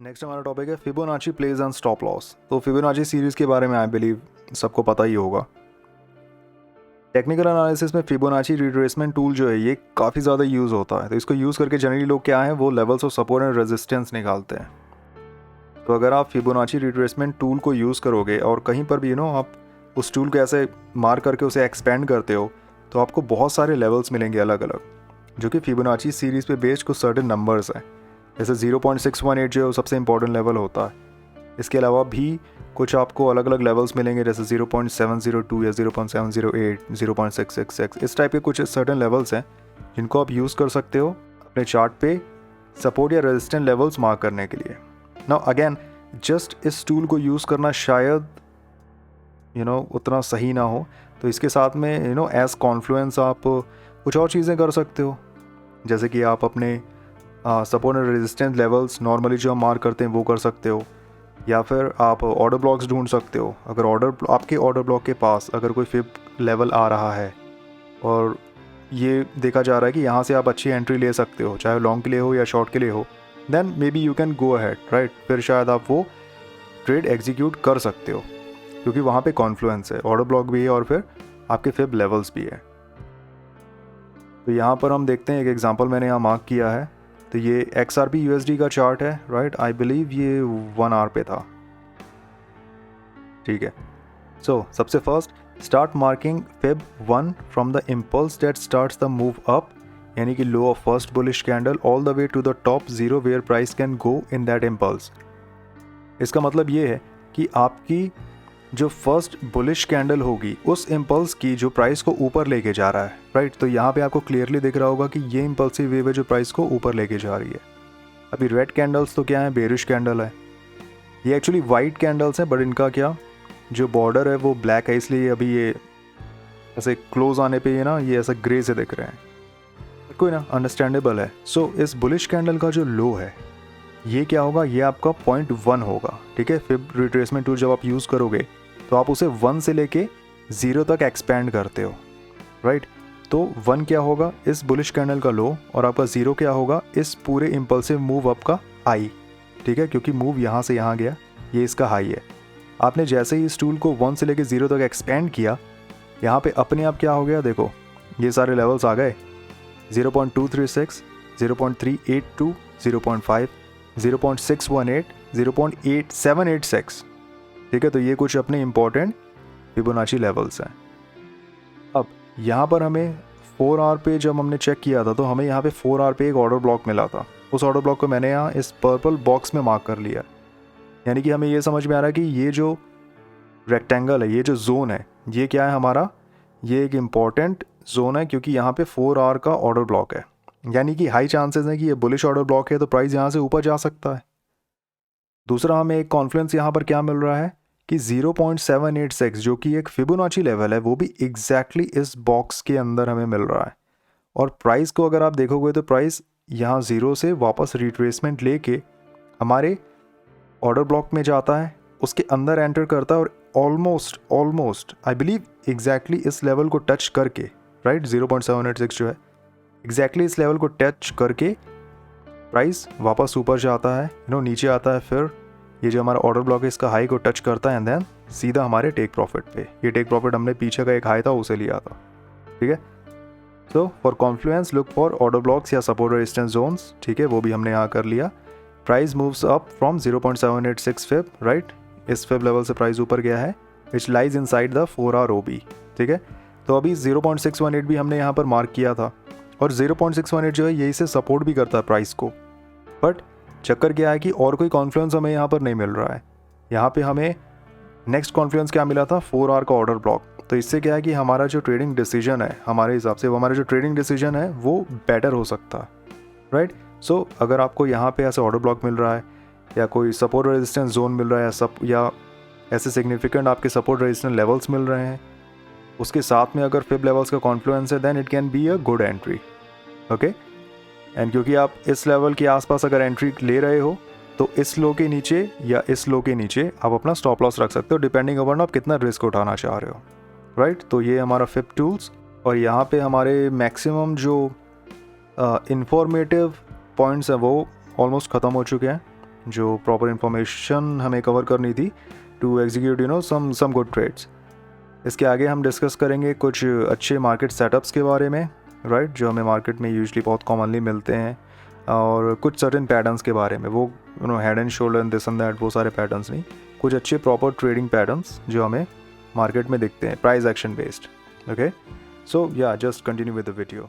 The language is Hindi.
नेक्स्ट हमारा टॉपिक है Fibonacci plays and stop loss. तो फिबोनाची सीरीज़ के बारे में आई बिलीव सबको पता ही होगा। टेक्निकल एनालिसिस में फिबोनाची रिट्रेसमेंट टूल जो है ये काफ़ी ज़्यादा यूज़ होता है। तो इसको यूज़ करके जनरली लोग क्या है वो levels of support and resistance निकालते हैं। तो अगर आप फिबोनाची रिट्रेसमेंट टूल को यूज़ करोगे और कहीं पर भी आप उस टूल को ऐसे मार करके उसे एक्सपेंड करते हो तो आपको बहुत सारे लेवल्स मिलेंगे अलग अलग, जो कि फिबोनाची सीरीज़ पे बेस्ड कुछ सर्टेन नंबर्स हैं। जैसे 0.618 जो है वो सबसे इंपॉर्टेंट लेवल होता है। इसके अलावा भी कुछ आपको अलग अलग लेवल्स मिलेंगे, जैसे 0.702 या 0.708, 0.666, इस टाइप के कुछ सर्टेन लेवल्स हैं जिनको आप यूज़ कर सकते हो अपने चार्ट पे सपोर्ट या रेजिस्टेंट लेवल्स मार्क करने के लिए। नाउ अगेन जस्ट इस टूल को यूज़ करना शायद उतना सही ना हो, तो इसके साथ में एज कॉन्फ्लुएंस आप कुछ और चीज़ें कर सकते हो। जैसे कि आप अपने support and resistance levels normally जो हम मार्क करते हैं वो कर सकते हो, या फिर आप ऑर्डर ब्लॉक्स ढूंढ सकते हो। अगर आपके ऑर्डर ब्लॉक के पास अगर कोई फिब लेवल आ रहा है और ये देखा जा रहा है कि यहाँ से आप अच्छी एंट्री ले सकते हो, चाहे लॉन्ग के लिए हो या शॉर्ट के लिए हो, then maybe you can go ahead, right. फिर शायद आप वो ट्रेड एग्जीक्यूट कर सकते हो, क्योंकि वहाँ पे कॉन्फ्लुएंस है, ऑर्डर ब्लॉक भी है और फिर आपके फिब लेवल्स भी है। तो यहाँ पर हम देखते हैं, एक एग्जांपल मैंने यहाँ मार्क किया है। तो ये XRP USD का चार्ट है, राइट। आई बिलीव ये 1 आवर पे था, ठीक है। सो सबसे first start marking fib 1 from the impulse that starts the move up, यानी कि low of first bullish candle all the way to the top zero where price can go in that impulse. इसका मतलब ये है कि आपकी जो फर्स्ट बुलिश कैंडल होगी उस इम्पल्स की जो प्राइस को ऊपर लेके जा रहा है, राइट। तो यहाँ पे आपको क्लियरली दिख रहा होगा कि ये इम्पल्सिव वेव है जो प्राइस को ऊपर लेके जा रही है। अभी रेड कैंडल्स तो क्या है, बेरिश कैंडल है। ये एक्चुअली वाइट कैंडल्स हैं, बट इनका क्या जो बॉर्डर है वो ब्लैक है, इसलिए अभी ये ऐसे क्लोज आने पे ये ऐसा ग्रे से दिख रहे हैं, कोई अंडरस्टैंडेबल है। सो इस बुलिश कैंडल का जो लो है ये क्या होगा, ये आपका 0.1 होगा, ठीक है। फिब रिट्रेसमेंट टूल जब आप यूज़ करोगे तो आप उसे 1 से लेके 0 तक एक्सपेंड करते हो, राइट। तो 1 क्या होगा, इस बुलिश कैंडल का लो, और आपका 0 क्या होगा, इस पूरे इम्पल्सिव मूव अप का हाई, ठीक है। क्योंकि मूव यहाँ से यहाँ गया, ये इसका हाई है। आपने जैसे ही इस टूल को 1 से लेके 0 तक एक्सपेंड किया, यहाँ पे अपने आप क्या हो गया, देखो ये सारे लेवल्स आ गए, 0.236, 0.382, 0.5, 0.618, 0.8786, ठीक है। तो ये कुछ अपने इंपॉर्टेंट फिबोनाची लेवल्स हैं। अब यहाँ पर हमें 4 आवर पे जब हमने चेक किया था तो हमें यहाँ पे 4 आवर पे एक ऑर्डर ब्लॉक मिला था। उस ऑर्डर ब्लॉक को मैंने यहाँ इस पर्पल बॉक्स में मार्क कर लिया, यानी कि हमें ये समझ में आ रहा है कि ये जो रेक्टेंगल है, ये जो जोन है, ये क्या है हमारा, ये एक इम्पॉर्टेंट जोन है, क्योंकि यहाँ पे 4 आवर का ऑर्डर ब्लॉक है। यानी कि हाई चांसेस है कि ये बुलिश ऑर्डर ब्लॉक है, तो प्राइस यहाँ से ऊपर जा सकता है। दूसरा हमें एक कॉन्फ्लुएंस यहाँ पर क्या मिल रहा है कि 0.786 जो कि एक फिबोनाची लेवल है, वो भी एग्जैक्टली इस बॉक्स के अंदर हमें मिल रहा है। और प्राइस को अगर आप देखोगे तो प्राइस यहाँ 0 से वापस रिट्रेसमेंट लेके हमारे ऑर्डर ब्लॉक में जाता है, उसके अंदर एंटर करता है, और ऑलमोस्ट आई बिलीव एग्जैक्टली इस लेवल को टच करके, राइट, 0.786 जो है एग्जैक्टली इस लेवल को टच करके प्राइस वापस ऊपर जाता है, नीचे आता है, फिर ये जो हमारा ऑर्डर ब्लॉक है इसका हाई को टच करता है, एंड देन सीधा हमारे टेक प्रॉफिट पे। ये टेक प्रॉफिट हमने पीछे का एक हाई था उसे लिया था, ठीक है। So for confluence look for order blocks या सपोर्ट रेजिस्टेंस जोन्स, ठीक है, वो भी हमने यहाँ कर लिया। Price moves up from 0.786 fib, right, इस फिब लेवल से प्राइस ऊपर गया है, which lies inside the 4 hour OB, ठीक है। तो अभी 0.618 भी हमने यहाँ पर मार्क किया था, और 0.618 जो है यही से सपोर्ट भी करता है प्राइस को। बट चक्कर क्या है कि और कोई कॉन्फ्लुएंस हमें यहाँ पर नहीं मिल रहा है। यहाँ पे हमें नेक्स्ट कॉन्फ्लुएंस क्या मिला था, 4 आवर का ऑर्डर ब्लॉक। तो इससे क्या है कि हमारा जो ट्रेडिंग डिसीजन है, हमारे हिसाब से हमारा जो ट्रेडिंग डिसीजन है वो बेटर हो सकता है, राइट। सो अगर आपको यहाँ पे ऐसे ऑर्डर ब्लॉक मिल रहा है, या कोई सपोर्ट रेजिस्टेंस जोन मिल रहा है, या ऐसे सिग्निफिकेंट आपके सपोर्ट रेजिस्टेंस लेवल्स मिल रहे हैं, उसके साथ में अगर फिब लेवल्स का कॉन्फ्लुएंस है, then it can be a good entry, okay. And क्योंकि आप इस लेवल के आसपास अगर एंट्री ले रहे हो तो इस लो के नीचे या इस लो के नीचे आप अपना स्टॉप लॉस रख सकते हो, डिपेंडिंग अपॉन आप कितना रिस्क उठाना चाह रहे हो, राइट। तो ये हमारा फिब टूल्स, और यहाँ पे हमारे मैक्सिमम जो इंफॉर्मेटिव पॉइंट्स हैं वो ऑलमोस्ट ख़त्म हो चुके हैं। जो प्रॉपर इन्फॉर्मेशन हमें कवर करनी थी to execute some good trades. इसके आगे हम डिस्कस करेंगे कुछ अच्छे मार्केट सेटअप्स के बारे में, राइट, जो हमें मार्केट में यूजुअली बहुत कॉमनली मिलते हैं, और कुछ सर्टेन पैटर्न्स के बारे में, वो head and shoulder and this and that वो सारे पैटर्न्स नहीं, कुछ अच्छे प्रॉपर ट्रेडिंग पैटर्न्स जो हमें मार्केट में दिखते हैं प्राइस एक्शन बेस्ड। ओके, सो या just continue with the video.